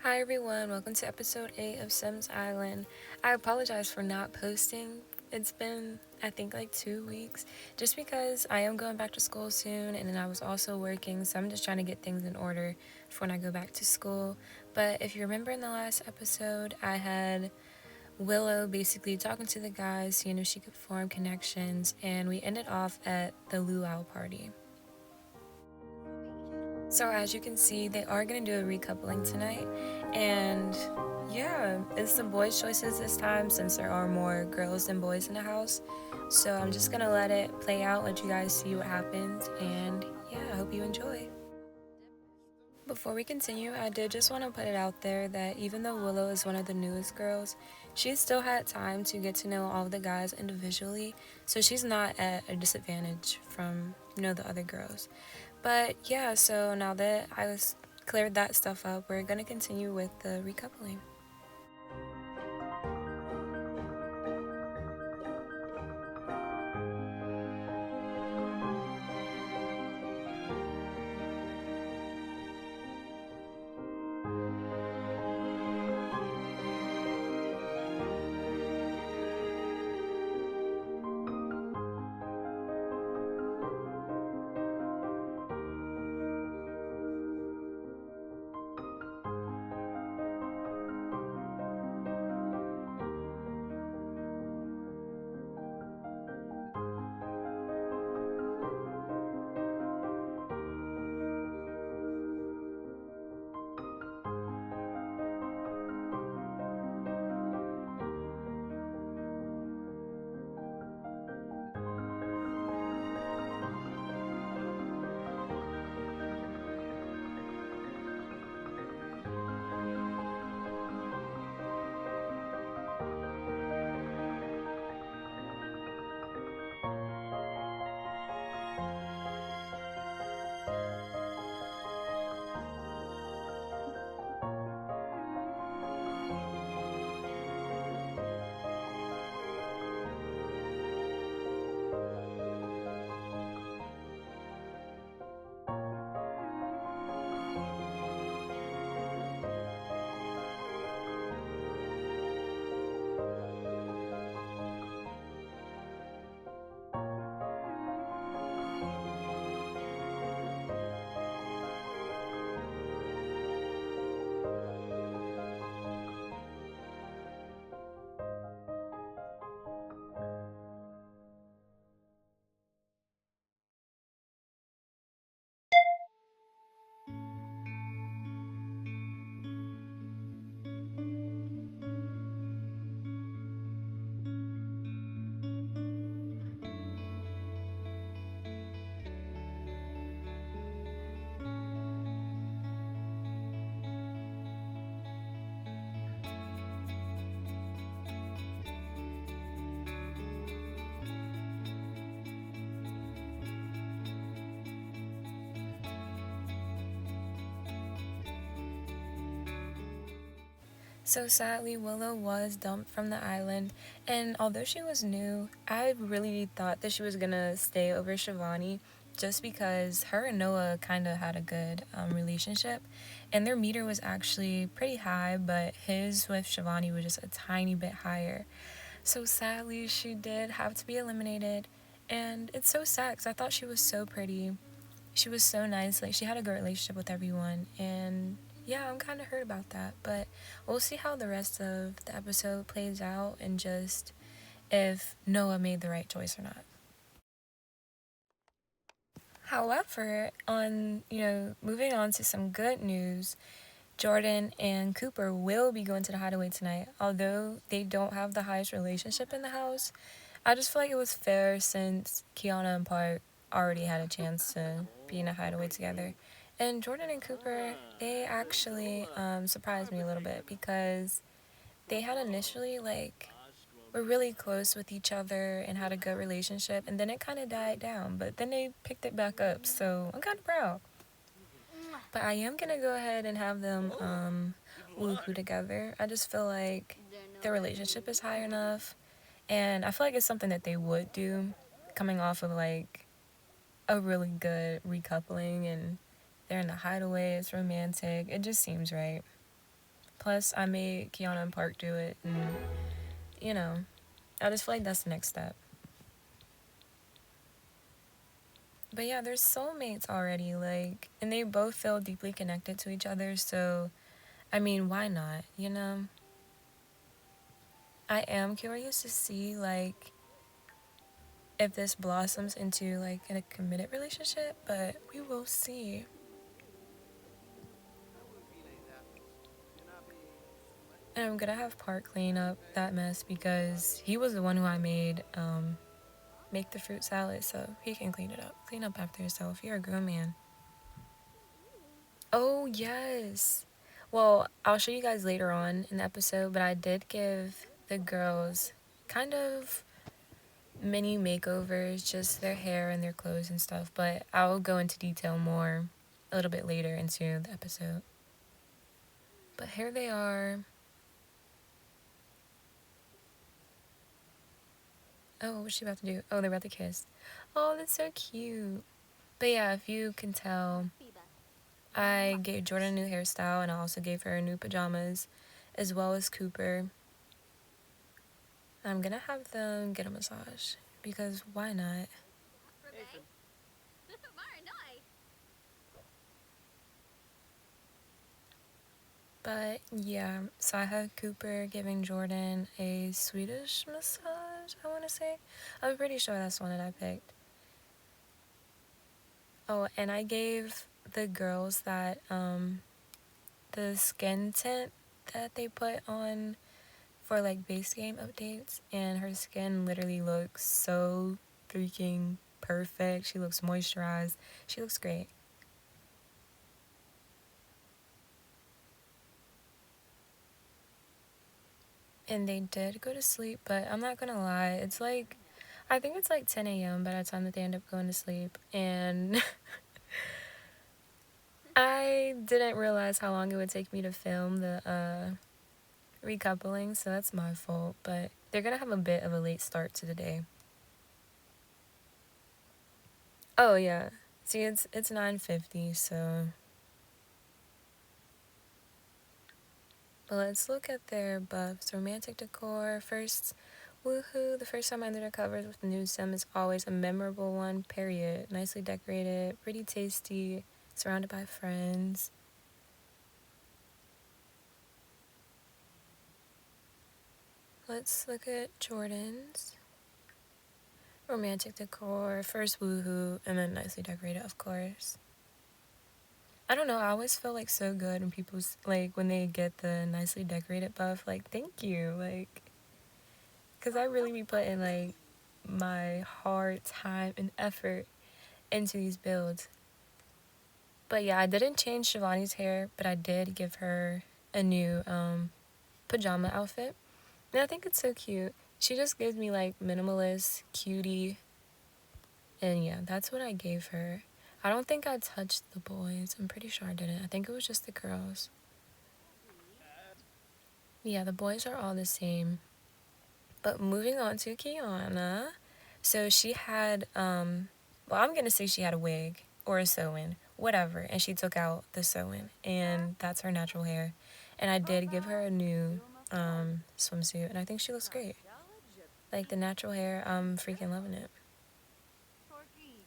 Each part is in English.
Hi everyone, welcome to episode 8 of SIMS Island. I apologize for not posting. It's been, I think, like 2 weeks, just because I am going back to school soon and then I was also working, so I'm just trying to get things in order for when I go back to school. But if you remember in the last episode, I had Willow basically talking to the guys, seeing if she could form connections, and we ended off at the luau party. So as you can see, they are going to do a recoupling tonight, and yeah, it's the boys' choices this time since there are more girls than boys in the house. So I'm just going to let it play out, let you guys see what happens, and yeah, I hope you enjoy. Before we continue, I did just want to put it out there that even though Willow is one of the newest girls, she still had time to get to know all of the guys individually, so she's not at a disadvantage from, the other girls. But yeah, so now that I was cleared that stuff up, we're gonna continue with the recoupling. So sadly, Willow was dumped from the island, and although she was new, I really thought that she was gonna stay over Shivani just because her and Noah kind of had a good relationship, and their meter was actually pretty high, but his with Shivani was just a tiny bit higher. So sadly, she did have to be eliminated, and it's so sad because I thought she was so pretty. She was so nice. Like, she had a great relationship with everyone, and yeah, I'm kind of hurt about that. But we'll see how the rest of the episode plays out and just if Noah made the right choice or not. However, moving on to some good news, Jordan and Cooper will be going to the hideaway tonight. Although they don't have the highest relationship in the house, I just feel like it was fair since Kiana and Park already had a chance to be in a hideaway together. And Jordan and Cooper, they actually surprised me a little bit because they had initially, were really close with each other and had a good relationship, and then it kind of died down, but then they picked it back up, so I'm kind of proud. But I am gonna go ahead and have them woohoo together. I just feel like their relationship is high enough, and I feel like it's something that they would do, coming off of like a really good recoupling, and they're in the hideaway. It's romantic. It just seems right. Plus, I made Kiana and Park do it, and you know, I just feel like that's the next step. But yeah, they're soulmates already, like, and they both feel deeply connected to each other, so I mean, why not, you know? I am curious to see, like, if this blossoms into, like, a committed relationship, but we will see. And I'm gonna have Park clean up that mess because he was the one who I made make the fruit salad, so he can clean it up. Clean up after yourself. You're a grown man. Oh, yes. Well, I'll show you guys later on in the episode, but I did give the girls kind of mini makeovers, just their hair and their clothes and stuff, but I'll go into detail more a little bit later into the episode. But here they are. Oh, what's she about to do? Oh, they're about to kiss. Oh, that's so cute. But yeah, if you can tell, I gave Jordan a new hairstyle and I also gave her new pajamas, as well as Cooper. I'm gonna have them get a massage because why not? But yeah, so I had Cooper giving Jordan a Swedish massage, I want to say. I'm pretty sure that's the one that I picked. Oh, and I gave the girls that the skin tint that they put on for like base game updates, and her skin literally looks so freaking perfect. She looks moisturized. She looks great. And they did go to sleep, but I'm not gonna lie, it's like I think it's like 10 a.m. by the time that they end up going to sleep, and I didn't realize how long it would take me to film the recoupling, so that's my fault, but they're gonna have a bit of a late start to the day. Oh yeah. See, it's 9:50, so but let's look at their buffs. Romantic decor. First, woohoo, the first time under the covers with the new sim is always a memorable one, period. Nicely decorated, pretty tasty, surrounded by friends. Let's look at Jordan's. Romantic decor, first woohoo, and then nicely decorated, of course. I don't know, I always feel like so good when people's like when they get the nicely decorated buff. Like, thank you, like, because I really be putting like my hard time and effort into these builds. But yeah, I didn't change Shivani's hair, but I did give her a new pajama outfit, and I think it's so cute. She just gives me like minimalist, cutie, and yeah, that's what I gave her. I don't think I touched the boys. I'm pretty sure I didn't. I think it was just the girls. Yeah, the boys are all the same. But moving on to Kiana. So she had, well, I'm going to say she had a wig or a sew-in, whatever. And she took out the sew-in. And that's her natural hair. And I did give her a new swimsuit. And I think she looks great. Like the natural hair, I'm freaking loving it.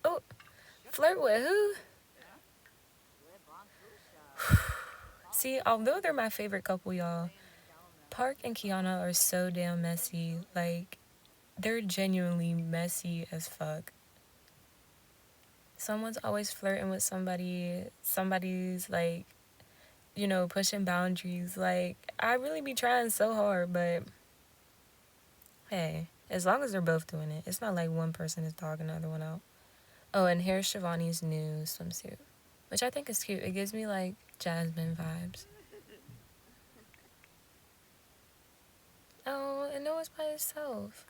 Oh, flirt with who? See, although they're my favorite couple, y'all, Park and Kiana are so damn messy. Like, they're genuinely messy as fuck. Someone's always flirting with somebody. Somebody's like, you know, pushing boundaries. Like, I really be trying so hard, but hey, as long as they're both doing it, it's not like one person is dogging the other one out. Oh, and here's Shivani's new swimsuit, which I think is cute. It gives me like Jasmine vibes. Oh, and Noah's by himself.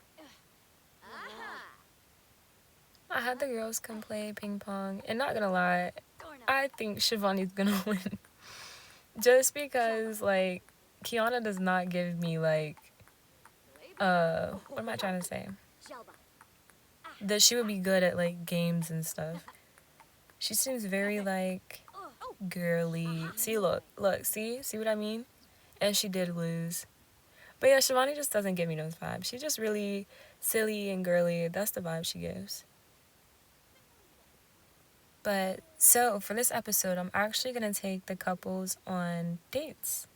I had the girls come play ping pong, and not gonna lie, I think Shivani's gonna win. Just because, like, Kiana does not give me, like, what am I trying to say? That she would be good at, like, games and stuff. She seems very, like, girly. See, look, see what I mean? And she did lose. But yeah, Shivani just doesn't give me those vibes. She's just really silly and girly. That's the vibe she gives. But so for this episode, I'm actually going to take the couples on dates.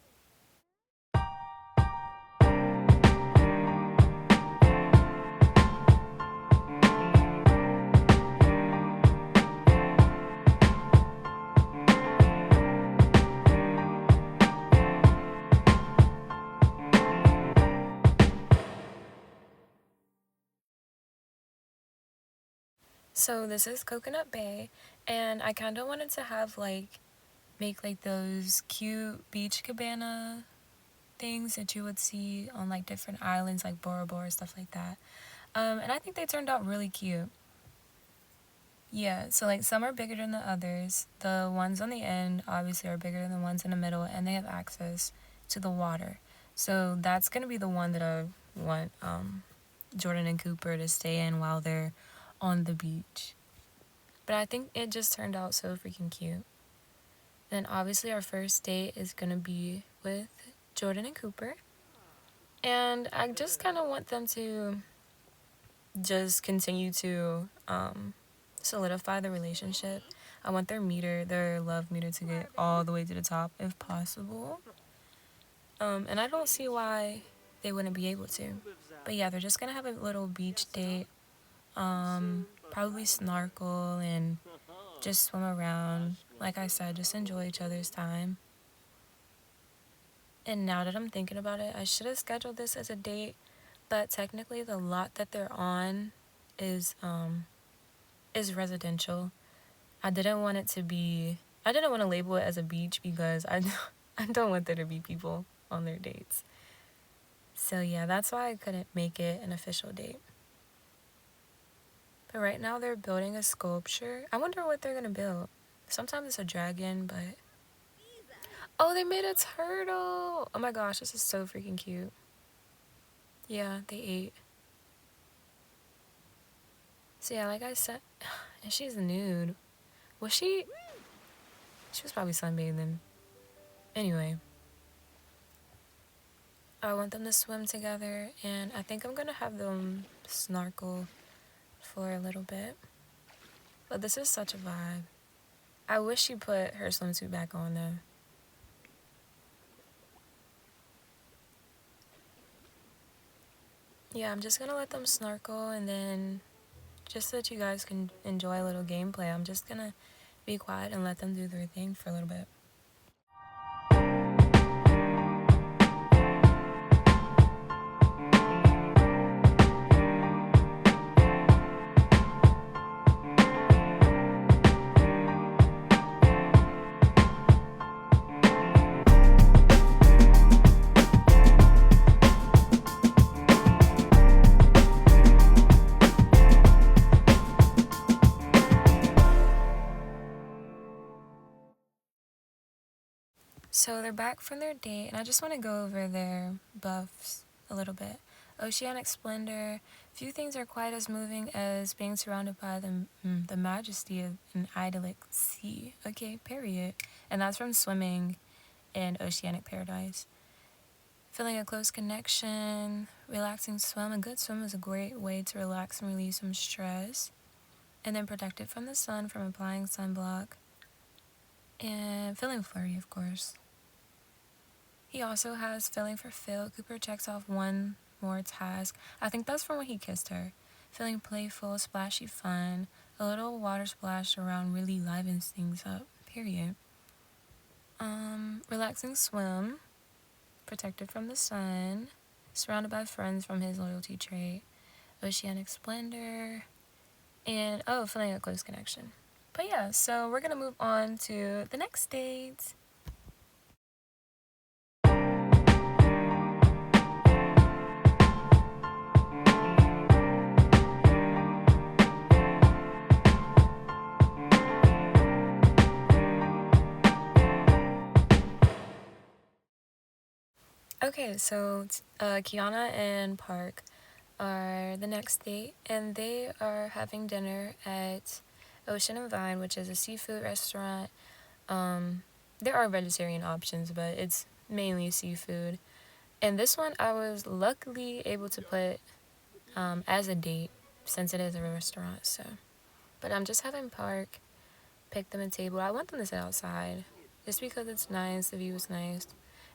So this is Coconut Bay, and I kind of wanted to have make like those cute beach cabana things that you would see on like different islands like Bora Bora, stuff like that. And I think they turned out really cute. Yeah, so like some are bigger than the others. The ones on the end obviously are bigger than the ones in the middle, and they have access to the water. So that's gonna be the one that I want Jordan and Cooper to stay in while they're on the beach. But I think it just turned out so freaking cute. Then obviously our first date is gonna be with Jordan and Cooper. And I just kind of want them to just continue to solidify the relationship. I want their love meter to get all the way to the top if possible. And I don't see why they wouldn't be able to. But yeah, they're just gonna have a little beach date. Probably snorkel and just swim around. Like I said, just enjoy each other's time. And now that I'm thinking about it, I should have scheduled this as a date, but technically the lot that they're on is residential. I didn't want to label it as a beach because I don't want there to be people on their dates. So yeah, that's why I couldn't make it an official date. But right now they're building a sculpture. I wonder what they're gonna build. Sometimes it's a dragon, but oh, they made a turtle. Oh my gosh, this is so freaking cute. Yeah, they ate. So yeah, like I said, and she's nude. Was she? She was probably sunbathing. Anyway, I want them to swim together, and I think I'm gonna have them snorkel for a little bit. But this is such a vibe. I wish she put her swimsuit back on though. Yeah, I'm just gonna let them snorkel, and then just so that you guys can enjoy a little gameplay, I'm just gonna be quiet and let them do their thing for a little bit. So they're back from their date, and I just want to go over their buffs a little bit. Oceanic splendor. Few things are quite as moving as being surrounded by the majesty of an idyllic sea. Okay, period. And that's from swimming in Oceanic Paradise. Feeling a close connection, relaxing swim. A good swim is a great way to relax and release some stress. And then protected from the sun from applying sunblock. And feeling flirty, of course. He also has feeling for Phil. Cooper checks off one more task. I think that's from when he kissed her. Feeling playful, splashy fun. A little water splash around really livens things up. Period. Relaxing swim. Protected from the sun. Surrounded by friends from his loyalty trait. Oceanic splendor. And, feeling a close connection. But yeah, so we're going to move on to the next date. Okay, so Kiana and Park are the next date, and they are having dinner at Ocean and Vine, which is a seafood restaurant. There are vegetarian options, but it's mainly seafood. And this one I was luckily able to put as a date since it is a restaurant. So, but I'm just having Park pick them a table. I want them to sit outside just because it's nice, the view is nice.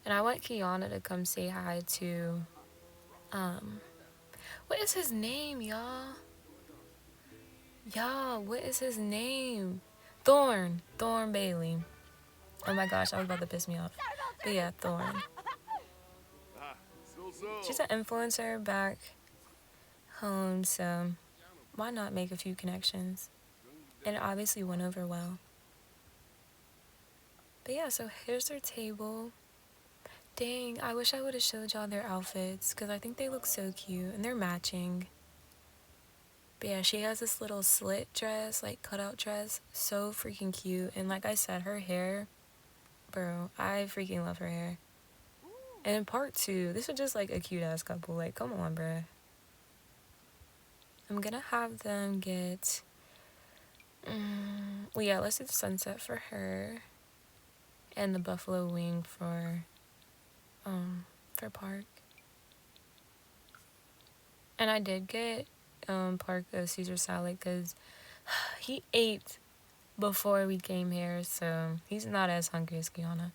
And I want Kiana to come say hi to, what is his name, y'all? Y'all, what is his name? Thorn Bailey. Oh my gosh, I was about to piss me off. But yeah, Thorn. She's an influencer back home, so why not make a few connections? And it obviously went over well. But yeah, so here's their table. Dang, I wish I would have showed y'all their outfits because I think they look so cute and they're matching. But yeah, she has this little slit dress, like cutout dress. So freaking cute. And like I said, her hair, bro, I freaking love her hair. And in part two, this is just like a cute ass couple. Like, come on, bruh. I'm gonna have them get. Well, yeah, let's do the sunset for her. And the buffalo wing for Park. And I did get Park a Caesar salad because he ate before we came here, so he's not as hungry as Kiana.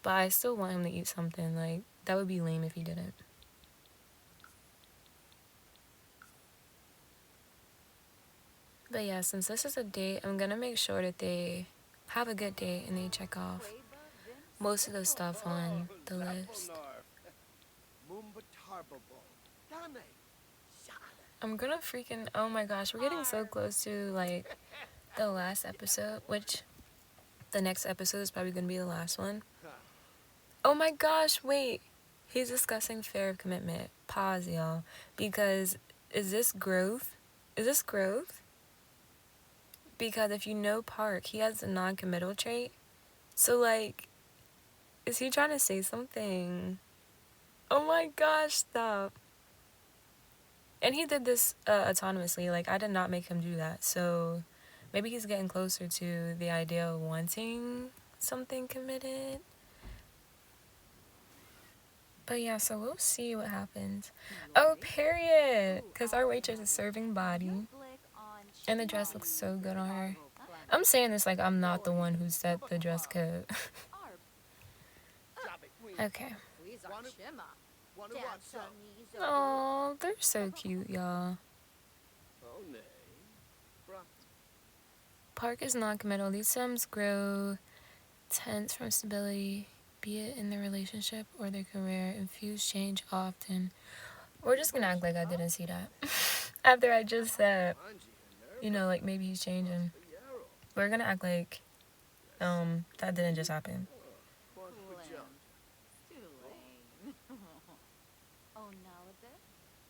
But I still want him to eat something. Like, that would be lame if he didn't. But yeah, since this is a date, I'm gonna make sure that they have a good date and they check off most of the stuff on the list. I'm gonna freaking, oh my gosh, we're getting so close to like the last episode, which the next episode is probably gonna be the last one. Oh my gosh, wait. He's discussing fair commitment. Pause, y'all. Because is this growth? Is this growth? Because if you know Park, he has a non-committal trait. So, like, is he trying to say something? Oh my gosh, stop. And he did this autonomously. Like, I did not make him do that. So, maybe he's getting closer to the idea of wanting something committed. But yeah, so we'll see what happens. Oh, period. Because our waitress is serving body. And the dress looks so good on her. I'm saying this like I'm not the one who set the dress code. Okay. Oh, they're so cute, y'all. Park is non-committal. These Sims grow tense from stability, be it in their relationship or their career. Infuse change often. We're just gonna act like I didn't see that. After I just said, you know, like maybe he's changing. We're gonna act like that didn't just happen.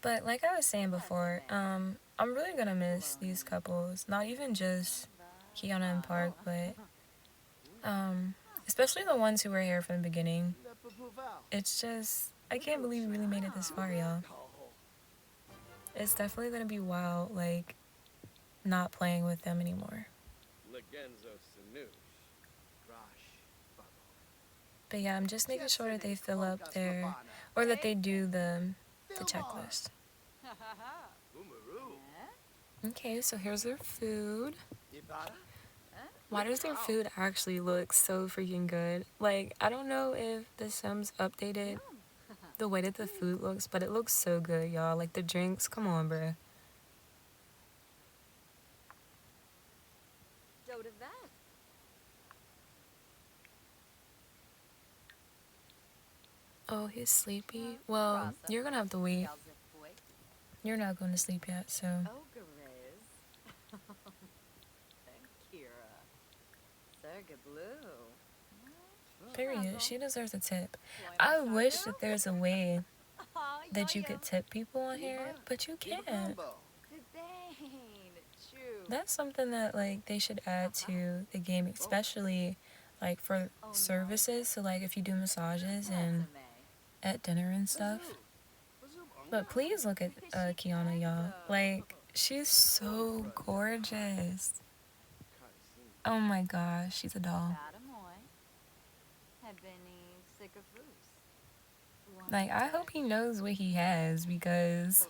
But like I was saying before, I'm really gonna miss these couples. Not even just Kiana and Park, but especially the ones who were here from the beginning. It's just, I can't believe we really made it this far, y'all. It's definitely gonna be wild, like, not playing with them anymore. But yeah, I'm just making sure that they fill up their, or that they do the checklist. Okay, so here's their food. Why does their food actually look so freaking good? Like, I don't know if the Sims updated the way that the food looks, but it looks so good, y'all. Like, the drinks, come on, bruh. Oh, he's sleepy? Well, you're gonna have to wait. You're not going to sleep yet, so... Period. She deserves a tip. I wish that there's a way that you could tip people on here, but you can't. That's something that, like, they should add to the game, especially, like, for services. So, like, if you do massages and at dinner and stuff. But please look at Kiana, y'all. Like, she's so gorgeous. Oh my gosh, she's a doll. Like, I hope he knows what he has, because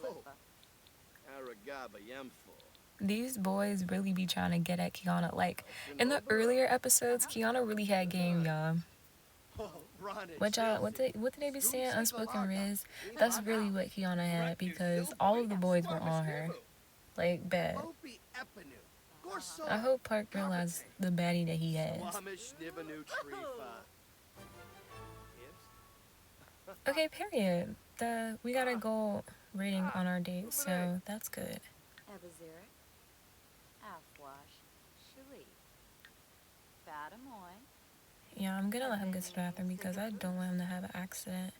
these boys really be trying to get at Kiana. Like, in the earlier episodes, Kiana really had game, y'all. What did they be saying? Unspoken Riz. That's really what Kiana had, because all of the boys were on her. Like, bad. I hope Park realized the baddie that he has. Okay, period. We got a goal rating on our date, so that's good. Yeah, I'm gonna let him get to the bathroom because I don't want him to have an accident.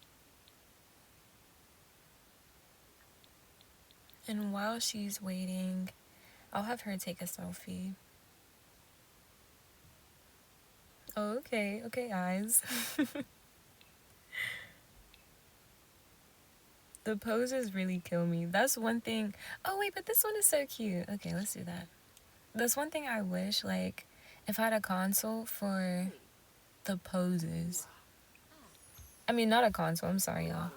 And while she's waiting, I'll have her take a selfie. Oh, okay, eyes. The poses really kill me. That's one thing. Oh, wait, but this one is so cute. Okay, let's do that. That's one thing I wish, like, if I had a console for the poses. I mean, not a console, I'm sorry, y'all.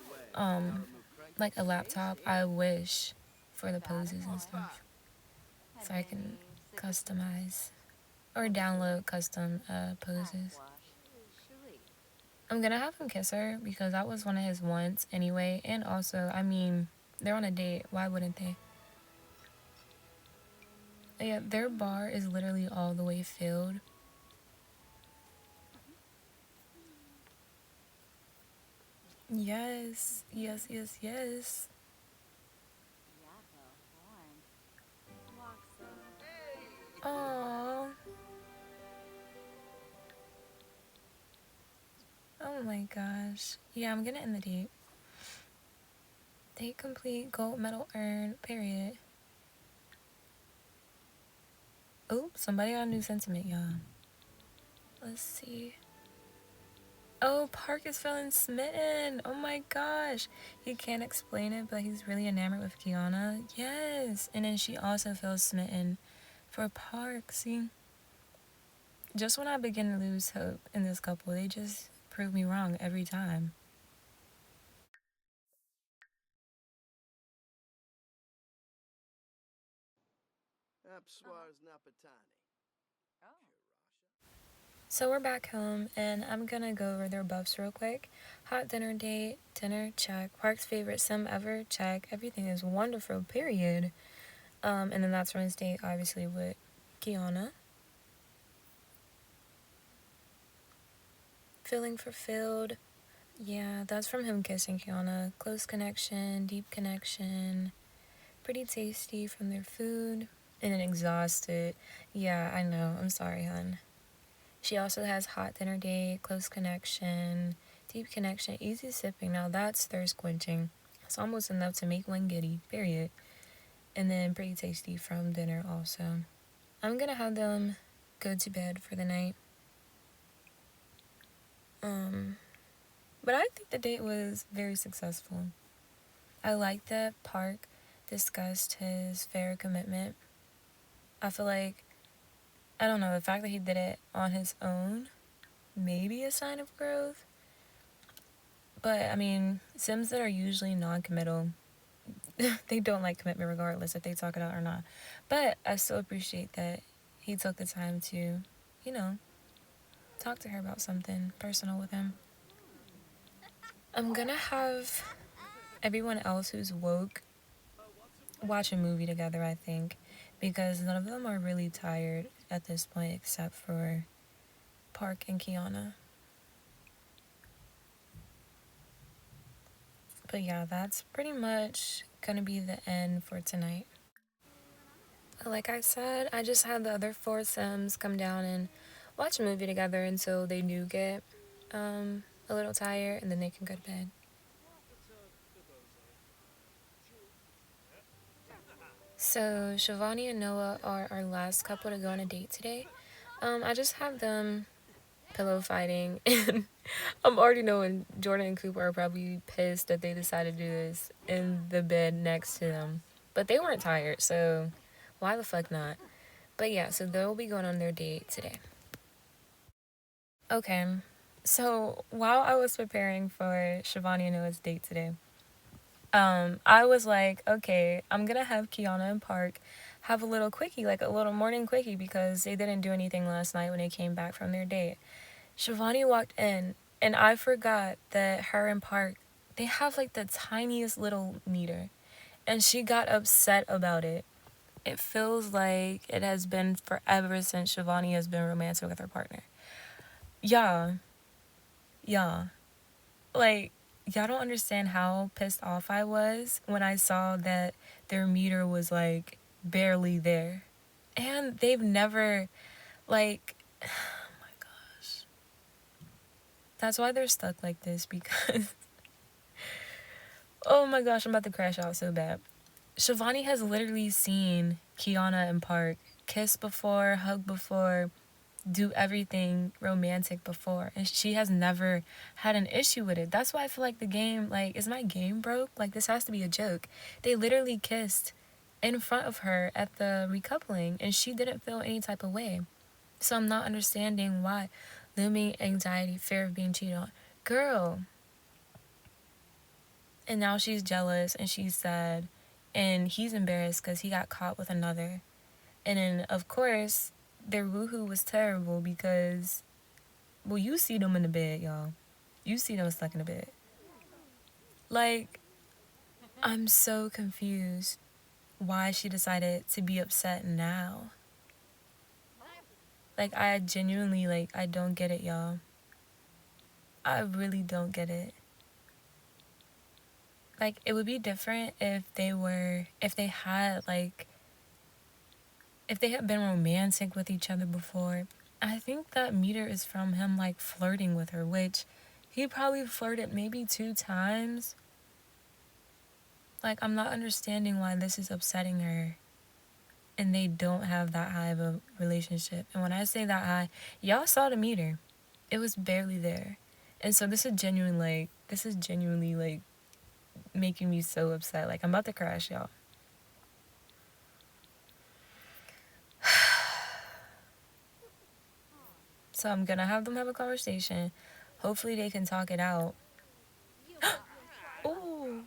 Like a laptop, I wish for the poses and stuff. So I can customize or download custom poses. I'm gonna have him kiss her because that was one of his wants anyway. And also, I mean, they're on a date. Why wouldn't they? Yeah, their bar is literally all the way filled. Yes. Aww. Oh my gosh. Yeah, I'm gonna end the date. Date complete, gold medal earned, period. Oh, somebody got a new sentiment, y'all. Let's see. Oh, Park is feeling smitten. Oh my gosh. He can't explain it, but he's really enamored with Kiana. Yes. And then she also feels smitten for Park. See? Just when I begin to lose hope in this couple, they just prove me wrong every time. So we're back home, and I'm gonna go over their buffs real quick. Hot dinner date, dinner, check. Park's favorite sim ever, check. Everything is wonderful, period. And then that's from his date, obviously, with Kiana. Feeling fulfilled. Yeah, that's from him kissing Kiana. Close connection, deep connection. Pretty tasty from their food. And then exhausted. Yeah, I know. I'm sorry, hun. She also has hot dinner date, close connection, deep connection, easy sipping. Now that's thirst quenching. It's almost enough to make one giddy, period. And then pretty tasty from dinner also. I'm gonna have them go to bed for the night. But I think the date was very successful. I like that Park discussed his fair commitment. I feel like, I don't know, the fact that he did it on his own may be a sign of growth. But, I mean, Sims that are usually non-committal, they don't like commitment regardless if they talk it out or not. But I still appreciate that he took the time to, talk to her about something personal with him. I'm gonna have everyone else who's woke watch a movie together, I think, because none of them are really tired at this point except for Park and Kiana. But yeah, that's pretty much gonna be the end for tonight. Like I said, I just had the other four Sims come down and watch a movie together until they do get a little tired, and then they can go to bed. So Shivani and Noah are our last couple to go on a date today. I just have them pillow fighting, and I'm already knowing Jordan and Cooper are probably pissed that they decided to do this in the bed next to them. But they weren't tired, so why the fuck not? But yeah, so they'll be going on their date today. Okay, So while I was preparing for Shivani and Noah's date today, I was like, okay, I'm gonna have Kiana and Park have a little quickie, like a little morning quickie, because they didn't do anything last night when they came back from their date. Shivani walked in, and I forgot that her and Park, they have like the tiniest little meter, and she got upset about it. It feels like it has been forever since Shivani has been romantic with her partner. Yeah, yeah. Like, y'all don't understand how pissed off I was when I saw that their meter was like barely there. And they've never, like, oh my gosh. That's why they're stuck like this, because, oh my gosh, I'm about to crash out so bad. Shivani has literally seen Kiana and Park kiss before, hug before, do everything romantic before, and she has never had an issue with it. That's why I feel like the game, like, is my game broke? Like, this has to be a joke. They literally kissed in front of her at the recoupling, and she didn't feel any type of way. So I'm not understanding why. Looming anxiety, fear of being cheated on. Girl. And now she's jealous and she's sad, and he's embarrassed because he got caught with another. And then, of course, their woohoo was terrible because, well, you see them in the bed, y'all. You see them stuck in the bed. Like, I'm so confused why she decided to be upset now. Like, I genuinely, like, I don't get it, y'all. I really don't get it. Like, it would be different if they had, like, if they had been romantic with each other before. I think that meter is from him, like, flirting with her, which he probably flirted maybe 2 times. Like, I'm not understanding why this is upsetting her and they don't have that high of a relationship. And when I say that high, y'all saw the meter. It was barely there. And so this is genuinely, like, making me so upset. Like, I'm about to crash, y'all. So I'm gonna have them have a conversation. Hopefully they can talk it out. Ooh.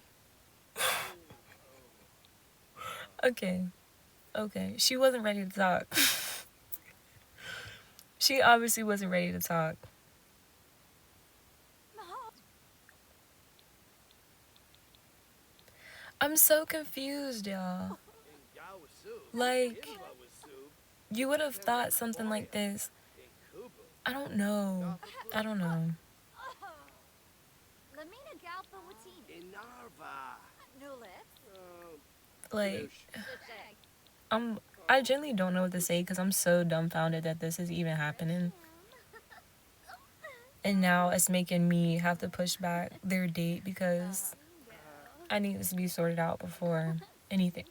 Okay. She wasn't ready to talk. She obviously wasn't ready to talk. I'm so confused, y'all. Like, you would have thought something like this. I don't know. Like, I genuinely don't know what to say because I'm so dumbfounded that this is even happening. And now it's making me have to push back their date because I need this to be sorted out before anything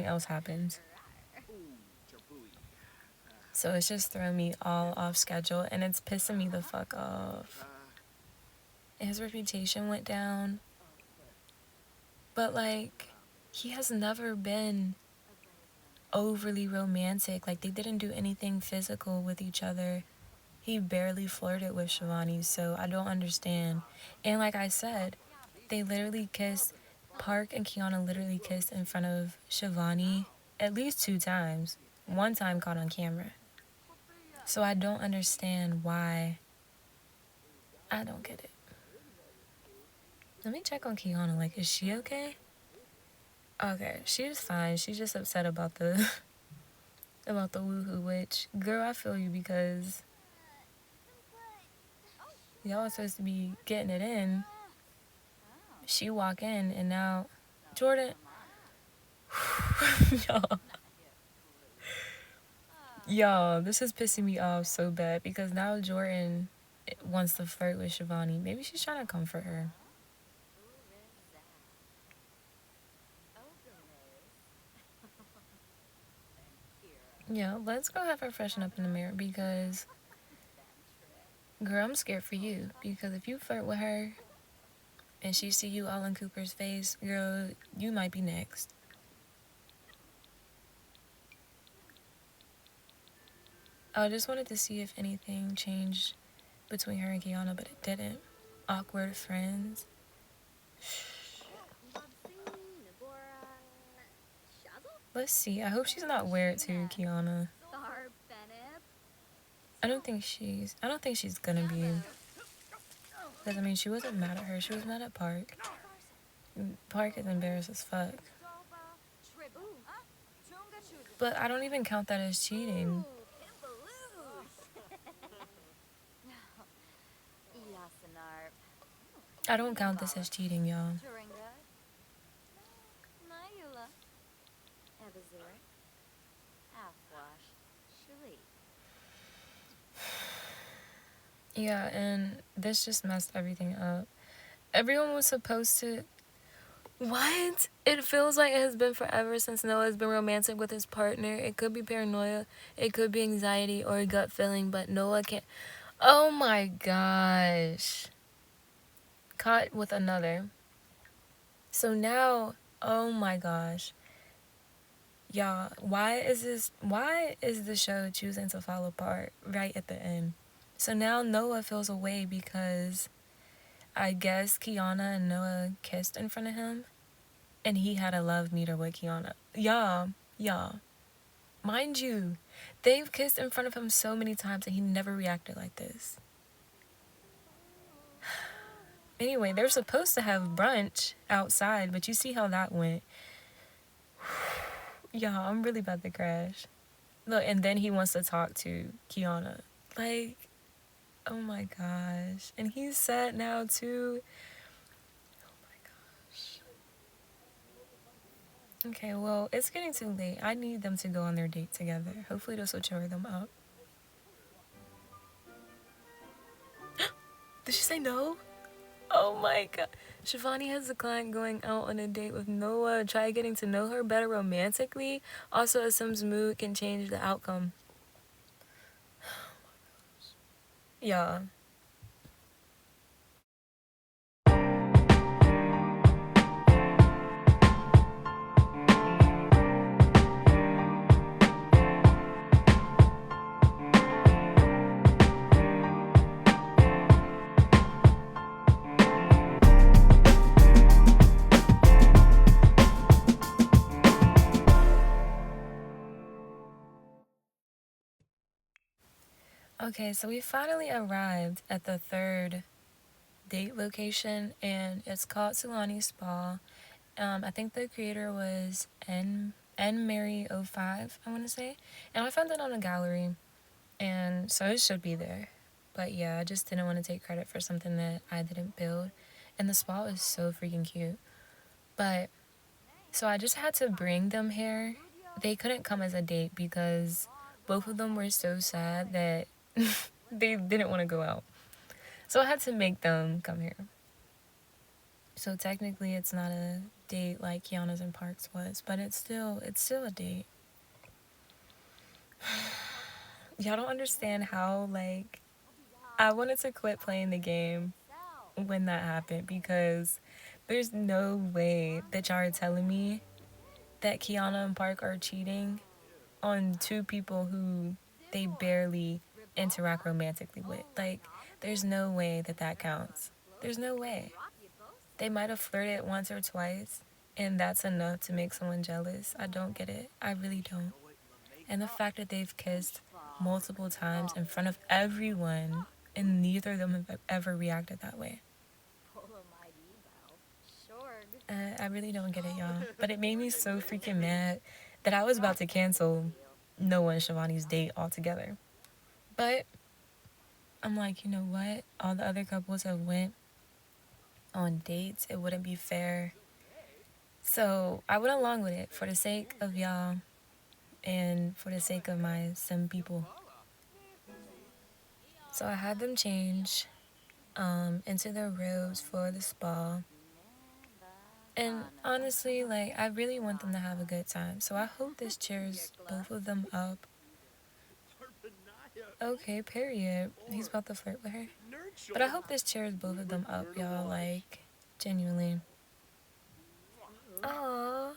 else happens. So it's just throwing me all off schedule and it's pissing me the fuck off. His reputation went down. But, like, he has never been overly romantic. Like, they didn't do anything physical with each other. He barely flirted with Shivani, so I don't understand. And like I said, they literally kissed. Park and Kiana literally kissed in front of Shivani at least 2 times. 1 time caught on camera. So I don't understand why. I don't get it. Let me check on Kiana. Like, is she okay? Okay, she's fine. She's just upset about the about the woohoo, which, girl, I feel you because y'all are supposed to be getting it in. She walk in and now Jordan. Y'all, this is pissing me off so bad because now Jordan wants to flirt with Shivani. Maybe she's trying to comfort her. Yeah, let's go have her freshen up in the mirror because, girl, I'm scared for you because if you flirt with her and she see you all in Cooper's face, girl, you might be next. I just wanted to see if anything changed between her and Kiana, but it didn't. Awkward friends. Let's see. I hope she's not weird to Kiana. I don't think she's gonna be. Because I mean, she wasn't mad at her. She was mad at Park. Park is embarrassed as fuck. But I don't even count that as cheating. I don't count this as cheating, y'all. Yeah, and this just messed everything up. Everyone was supposed to... What? It feels like it has been forever since Noah has been romantic with his partner. It could be paranoia, it could be anxiety or a gut feeling, but Noah can't... Oh my gosh. Caught with another. So now, oh my gosh. Y'all, why is the show choosing to fall apart right at the end? So now Noah feels away because I guess Kiana and Noah kissed in front of him and he had a love meter with Kiana. Y'all, mind you, they've kissed in front of him so many times and he never reacted like this. Anyway, they're supposed to have brunch outside, but you see how that went. Y'all, I'm really about to crash. Look, and then he wants to talk to Kiana. Like, oh my gosh. And he's sad now too. Oh my gosh. Okay, well, it's getting too late. I need them to go on their date together. Hopefully this will cheer them up. Did she say no? Oh my god. Shivani has a client going out on a date with Noah. Try getting to know her better romantically. Also, a SIMS mood can change the outcome. Yeah. Okay, so we finally arrived at the third date location, and it's called Sulani Spa. I think the creator was Mary05, I want to say, and I found it on a gallery, and so it should be there. But yeah, I just didn't want to take credit for something that I didn't build, and the spa is so freaking cute. But so I just had to bring them here. They couldn't come as a date because both of them were so sad that they didn't want to go out. So I had to make them come here. So technically it's not a date like Kiana's and Parks was, but it's still a date. Y'all don't understand how, like, I wanted to quit playing the game when that happened because there's no way that y'all are telling me that Kiana and Park are cheating on two people who they barely interact romantically with. Like, there's no way that counts. There's no way. They might have flirted once or twice, and that's enough to make someone jealous. I don't get it. I really don't. And the fact that they've kissed multiple times in front of everyone, and neither of them have ever reacted that way. I really don't get it, y'all. But it made me so freaking mad that I was about to cancel Noah and Shivani's date altogether. But I'm like, you know what? All the other couples have went on dates. It wouldn't be fair. So I went along with it for the sake of y'all and for the sake of my sim people. So I had them change into their robes for the spa. And honestly, like, I really want them to have a good time. So I hope this cheers both of them up. Okay, period. He's about to flirt with her. But I hope this cheers both of them up, y'all. Like, genuinely. Aww.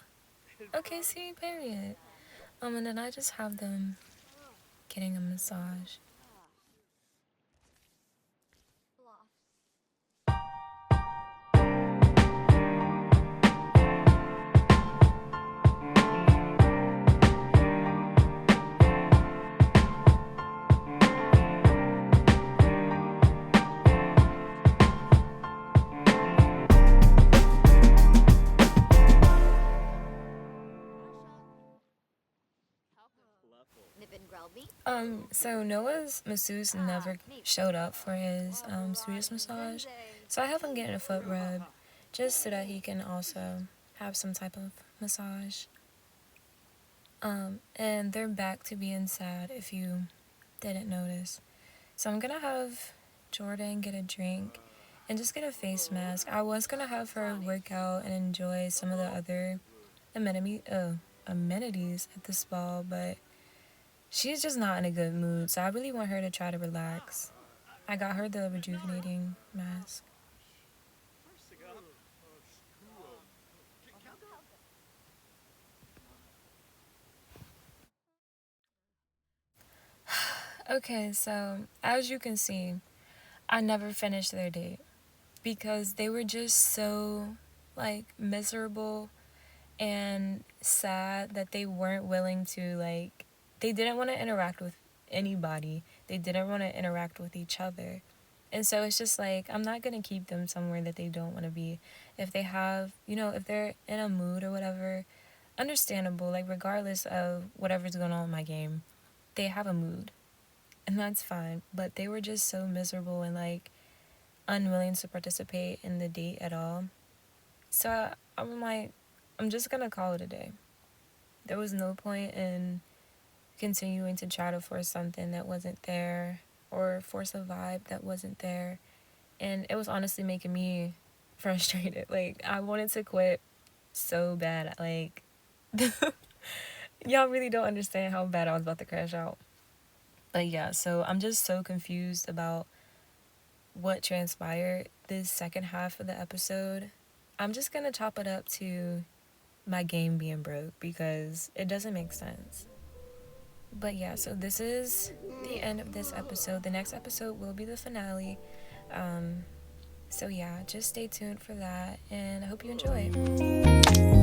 Okay, see, period. And then I just have them getting a massage. So Noah's masseuse never showed up for his Swedish massage, so I have him getting a foot rub, just so that he can also have some type of massage. And they're back to being sad if you didn't notice. So I'm gonna have Jordan get a drink and just get a face mask. I was gonna have her work out and enjoy some of the other amenities at the spa, but she's just not in a good mood, so I really want her to try to relax. I got her the rejuvenating mask. Okay, so as you can see, I never finished their date because they were just so like miserable and sad that they weren't willing to they didn't want to interact with anybody. They didn't want to interact with each other. And so it's just like I'm not going to keep them somewhere that they don't want to be. If they have, if they're in a mood or whatever, understandable, like regardless of whatever's going on in my game, they have a mood. And that's fine. But they were just so miserable and unwilling to participate in the date at all. So I'm like, I'm just gonna call it a day. There was no point in continuing to try to force something that wasn't there or force a vibe that wasn't there. And it was honestly making me frustrated. Like, I wanted to quit so bad. Like, y'all really don't understand how bad I was about to crash out. But yeah, so I'm just so confused about what transpired this second half of the episode. I'm just gonna chop it up to my game being broke because it doesn't make sense. But yeah, so this is the end of this episode. The next episode will be the finale. So yeah, just stay tuned for that and I hope you enjoy.